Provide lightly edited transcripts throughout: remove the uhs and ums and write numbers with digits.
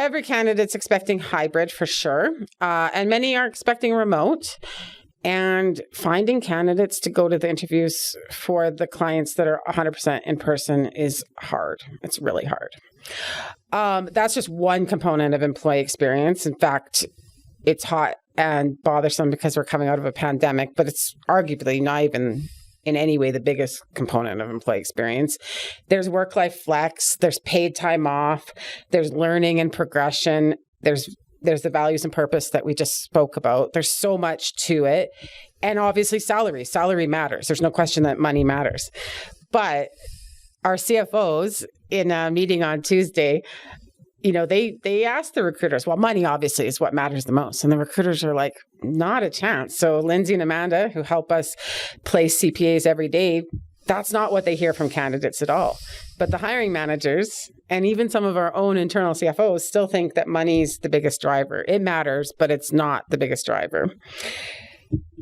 every candidate's expecting hybrid for sure. And many are expecting remote. And finding candidates to go to the interviews for the clients that are 100% in person is hard. It's really hard. That's just one component of employee experience. In fact, it's hot and bothersome because we're coming out of a pandemic, but it's arguably not even in any way the biggest component of employee experience. There's work-life flex, there's paid time off, there's learning and progression, there's the values and purpose that we just spoke about. There's so much to it. And obviously salary. Salary matters. There's no question that money matters. But our CFOs in a meeting on Tuesday, they asked the recruiters, well, money obviously is what matters the most. And the recruiters are like, not a chance. So Lindsay and Amanda, who help us place CPAs every day, that's not what they hear from candidates at all. But the hiring managers and even some of our own internal CFOs still think that money's the biggest driver. It matters, but it's not the biggest driver.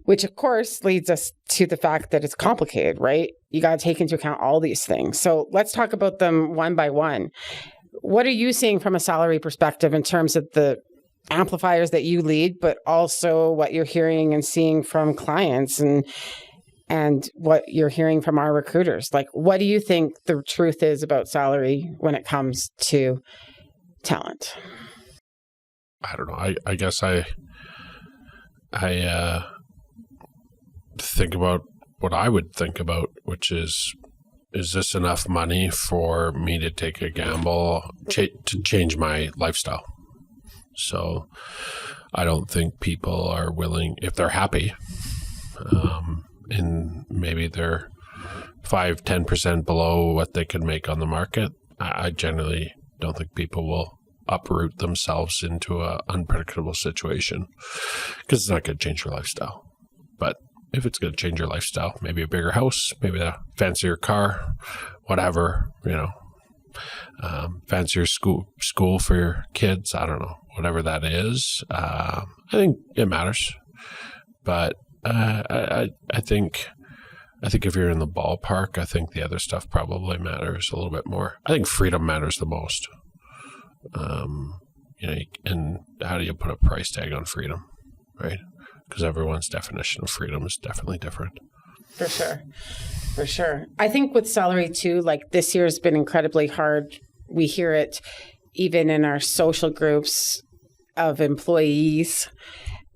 Which, of course, leads us to the fact that it's complicated, right? You got to take into account all these things. So let's talk about them one by one. What are you seeing from a salary perspective in terms of the amplifiers that you lead, but also what you're hearing and seeing from clients and what you're hearing from our recruiters? Like, what do you think the truth is about salary when it comes to talent? I don't know. I guess I think about what I would think about, which is this enough money for me to take a gamble to change my lifestyle? So I don't think people are willing, if they're happy, and maybe they're 5-10% below what they can make on the market, I generally don't think people will uproot themselves into an unpredictable situation, because it's not going to change your lifestyle. But if it's going to change your lifestyle, maybe a bigger house, maybe a fancier car, whatever, fancier school for your kids, I don't know, whatever that is. I think it matters. But I think if you're in the ballpark, I think the other stuff probably matters a little bit more. I think freedom matters the most. And how do you put a price tag on freedom, right? Because everyone's definition of freedom is definitely different. For sure. I think with salary too, like this year has been incredibly hard. We hear it even in our social groups of employees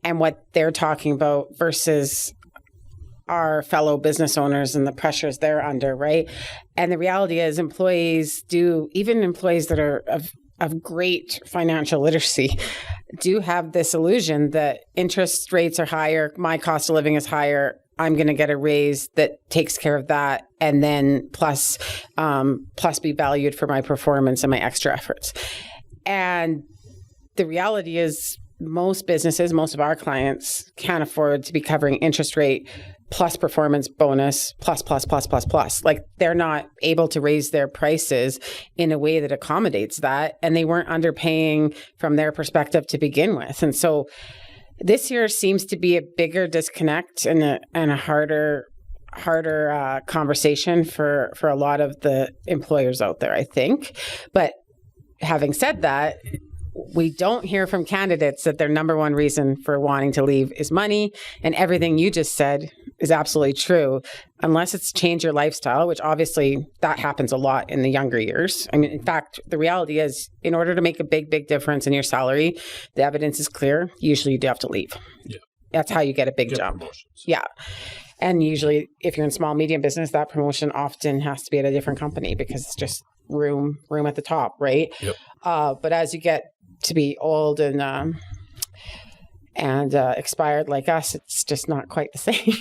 and what they're talking about versus our fellow business owners and the pressures they're under, right? And the reality is even employees that are of great financial literacy do have this illusion that interest rates are higher, my cost of living is higher, I'm going to get a raise that takes care of that, and then plus be valued for my performance and my extra efforts. And the reality is most businesses, most of our clients can't afford to be covering interest rate plus performance bonus plus. Like they're not able to raise their prices in a way that accommodates that. And they weren't underpaying from their perspective to begin with. And so this year seems to be a bigger disconnect and a harder conversation for a lot of the employers out there, I think. But having said that, we don't hear from candidates that their number one reason for wanting to leave is money. And everything you just said is absolutely true, unless it's change your lifestyle, which obviously that happens a lot in the younger years. I mean, in fact, the reality is in order to make a big difference in your salary, the evidence is clear. Usually you do have to leave. Yeah. That's how you get a big jump. Promotions. Yeah. And usually if you're in small, medium business, that promotion often has to be at a different company because it's just room at the top, right? Yep. But as you get to be old and expired like us, it's just not quite the same.